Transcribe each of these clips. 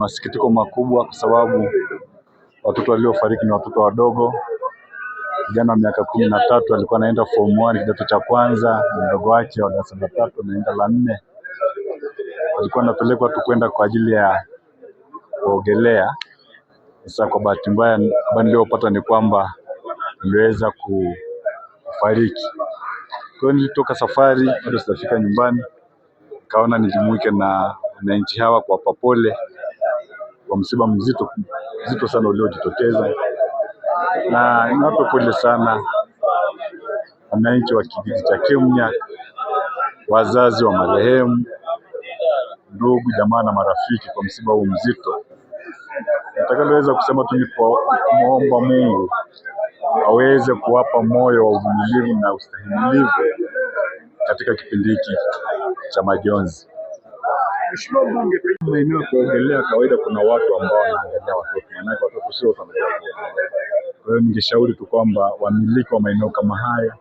Masikitiko makubwa kwa sababu watoto waliofariki ni watoto wadogo. Kijana wa miaka 13 alikuwa anaenda form 1 kidato cha kwanza, mdogo wake wa darasa la 3 anaenda la 4. Walikuwa wanapelekwa tu kwenda kwa ajili ya kuogelea. Sasa kwa bahati mbaya habari niliyopata ni kwamba aliweza kufariki. Kwa hiyo nilitoka safari bado sijafika nyumbani, nikaona nijumuike na wananchi hawa kwa pole kwa msiba mzito sana uliojitokeza, na niwape pole sana wananchi wa kijiji cha Kemnyak, wazazi wa marehemu, ndugu jamaa na marafiki kwa msiba huu mzito. Nitakaloweza kusema tu ni kuomba Mungu aweze kuwapa moyo wa uvumilivu na ustahimilivu katika kipindi hiki cha majonzi. Mheshimiwa Mbunge, maeneo ya kuogelea kawaida kuna watu ambao wanaangalia watoto, maana watoto sio familia. Kwa hiyo ningeshauri tu kwamba wamiliki wa maeneo kama haya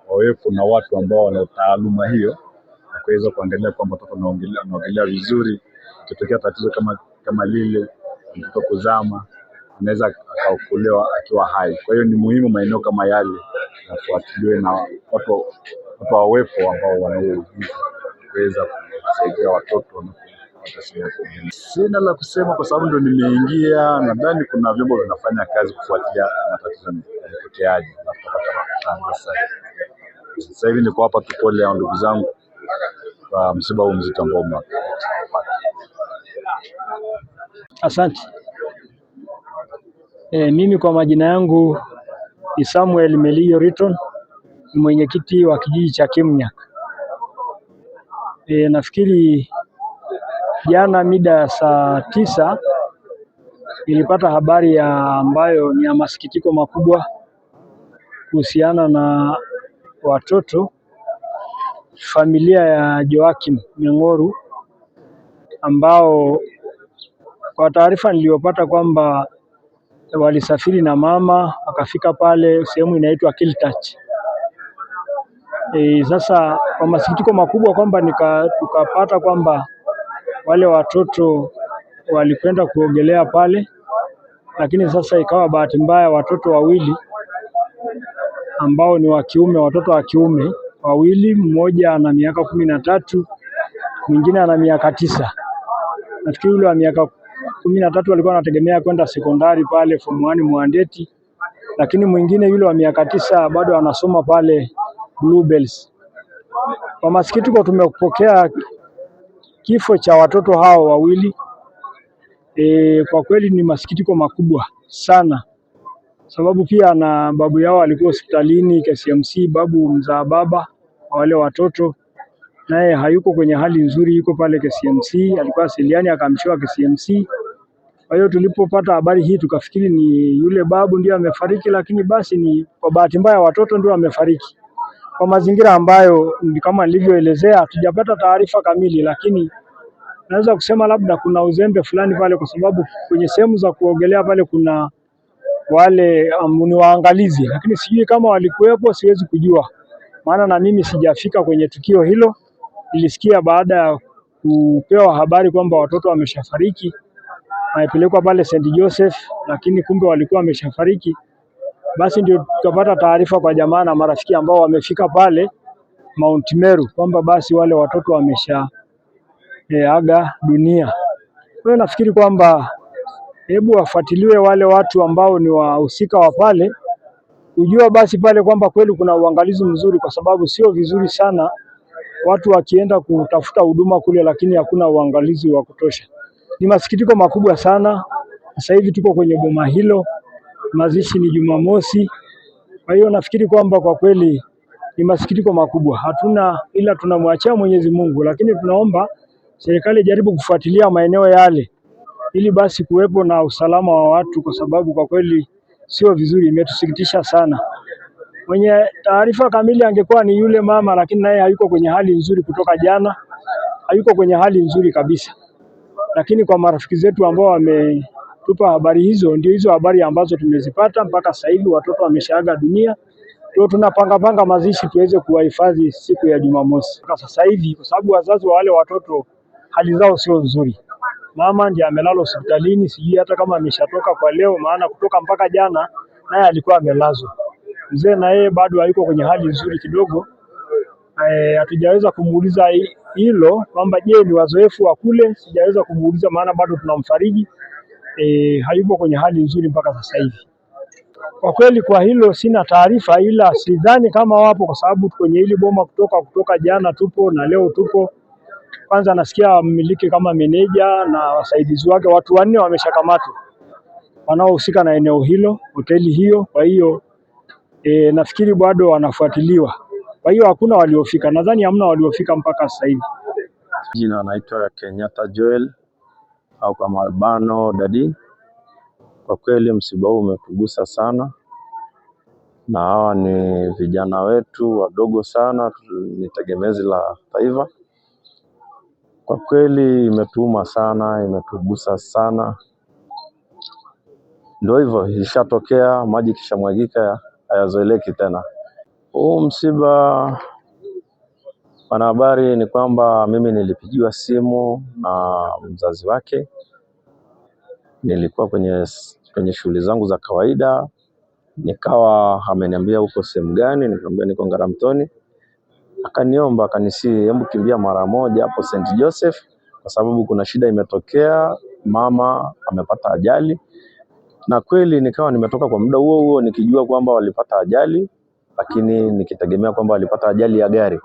wawepo na watu ambao wana taaluma hiyo na kuweza kuangalia kwamba watoto wanaogelea vizuri. Ikitokea tatizo kama lile, mtoto kuzama, anaweza akaokolewa akiwa hai. Kwa hiyo ni muhimu maeneo kama yale yafuatiliwe na watu wawepo ambao wanaweza kuweza kusaidia watoto. Sina la kusema kwa sababu ndio nimeingia. Nadhani kuna vyombo vinafanya kazi kufuatilia matatizo yanayotokeaje na kupata sasa. Sasa hivi niko hapa tu pole ya ndugu zangu kwa msiba huu mzito ambao umewapata. Asante. Mimi kwa majina yangu ni Samuel Melio Riton, ni mwenyekiti wa kijiji cha Kemnyak. Nafikiri jana mida ya saa 9 nilipata habari ambayo ni ya masikitiko makubwa kuhusiana na watoto familia ya Joakim Meng'oru, ambao kwa taarifa niliyopata kwamba walisafiri na mama akafika pale sehemu inaitwa Kiltach. Sasa kwa masikitiko makubwa kwamba tukapata kwamba wale watoto walikwenda kuogelea pale, lakini sasa ikawa bahati mbaya watoto wawili ambao ni wa kiume, watoto wa kiume wawili, mmoja ana miaka 13, mwingine ana miaka 9. Nafikiri yule wa miaka 13 alikuwa anategemea kwenda sekondari pale form 1 Mwandeti, lakini mwingine yule wa miaka 9 bado anasoma pale Bluebells. Kwa masikitiko tumepokea kifo cha watoto hao wawili. Kwa kweli ni masikitiko makubwa sana, sababu pia na babu yao alikuwa hospitalini KCMC, babu mzaa baba wale watoto, naye hayuko kwenye hali nzuri, yuko pale KCMC, alikuwa Seliani akamshoa KCMC. Kwa hiyo tulipopata habari hii tukafikiri ni yule babu ndiye amefariki, lakini basi ni kwa bahati mbaya watoto ndio wamefariki. Kwa mazingira ambayo kama nilivyoelezea hatujapata taarifa kamili, lakini naweza kusema labda kuna uzembe fulani pale, kwa sababu kwenye sehemu za kuogelea pale kuna wale ni waangalizi, lakini sijui kama walikuwepo, siwezi kujua, maana na mimi sijafika kwenye tukio hilo. Nilisikia baada ya kupewa habari kwamba watoto wameshafariki, wamepelekwa pale St. Joseph, lakini kumbe walikuwa wameshafariki. Basi ndio tukapata taarifa kwa jamaa na marafiki ambao wamefika pale Mount Meru kwamba basi wale watoto wamesha aga dunia. Kwa hiyo nafikiri kwamba hebu wafuatiliwe wale watu ambao ni wahusika wa pale, kujua basi pale kwamba kweli kuna uangalizi mzuri, kwa sababu sio vizuri sana watu wakienda kutafuta huduma kule lakini hakuna uangalizi wa kutosha. Ni masikitiko makubwa sana. Sasa hivi tuko kwenye boma hilo, mazishi ni Jumamosi. Kwa hiyo nafikiri kwamba kwa kweli ni masikitiko makubwa. Hatuna ila tunamwachia Mwenyezi Mungu, lakini tunaomba serikali jaribu kufuatilia maeneo yale ili basi kuwepo na usalama wa watu, kwa sababu kwa kweli sio vizuri, imetusikitisha sana. Mwenye taarifa kamili angekuwa ni yule mama, lakini naye hayuko kwenye hali nzuri kutoka jana, hayuko kwenye hali nzuri kabisa. Lakini kwa marafiki zetu ambao wametupa habari hizo, ndio hizo habari ambazo tumezipata mpaka sasa hivi. Watoto wameshaaga dunia, ndio tunapanga mazishi tuweze kuwahifadhi siku ya Jumamosi. Kwa sasa hivi, kwa sababu wazazi wa wale watoto hali zao sio nzuri, Mama ndiye amelala hospitalini, sijui hata kama ameshatoka kwa leo, maana kutoka mpaka jana naye alikuwa amelazwa. Mzee na yeye bado hayuko kwenye hali nzuri kidogo. Hatujaweza kumuuliza hilo kwamba je, ni wazoefu wa kule, sijaweza kumuuliza maana bado tunamfariji. Hayupo kwenye hali nzuri mpaka sasa hivi. Kwa kweli kwa hilo sina taarifa, ila sidhani kama wapo, kwa sababu kwenye hili boma kutoka jana tupo na leo tupo. Kwanza nasikia mmiliki kama meneja na wasaidizi wake, watu 4 wameshakamatwa wanaohusika na eneo hilo, hoteli hiyo. Kwa hiyo nafikiri bado wanafuatiliwa. Kwa hiyo hakuna waliofika, nadhani hamna waliofika mpaka sasa hivi. Jina anaitwa Kenyatta Joel au kama Albano Dadi. Kwa kweli msiba huu umetugusa sana, na hawa ni vijana wetu wadogo sana, ni tegemezi la taifa. Kwa kweli imetuuma sana, imetugusa sana. Ndio hivyo, ishatokea, maji kishamwagika, hayazoeleki tena. Huu msiba, wanahabari, ni kwamba mimi nilipigiwa simu na mzazi wake. Nilikuwa kwenye shughuli zangu za kawaida, nikawa ameniambia uko sehemu gani, nikamwambia niko Ngaramtoni. Akaniomba, akanisihi, hebu kimbia mara moja hapo St. Joseph kwa sababu kuna shida imetokea, mama amepata ajali. Na kweli nikawa nimetoka kwa muda huo nikijua kwamba walipata ajali, lakini nikitegemea kwamba walipata ajali ya gari.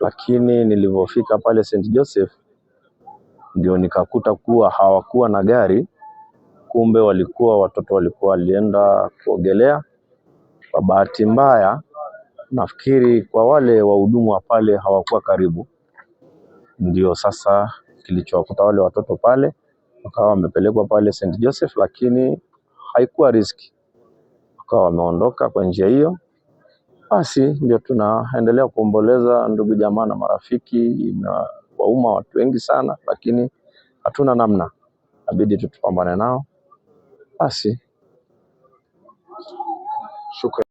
Lakini nilipofika pale St. Joseph ndio nikakuta kuwa hawakuwa na gari, kumbe watoto walikuwa walienda kuogelea. Kwa bahati mbaya, nafikiri kwa wale wahudumu wa pale hawakuwa karibu, ndio sasa kilichowakuta wale watoto pale, wakawa wamepelekwa pale St. Joseph, lakini haikuwa riski, wakawa wameondoka kwa njia hiyo. Basi ndio tunaendelea kuomboleza ndugu jamaa na marafiki, imewauma watu wengi sana, lakini hatuna namna, inabidi tutupambane nao. Basi shukrani.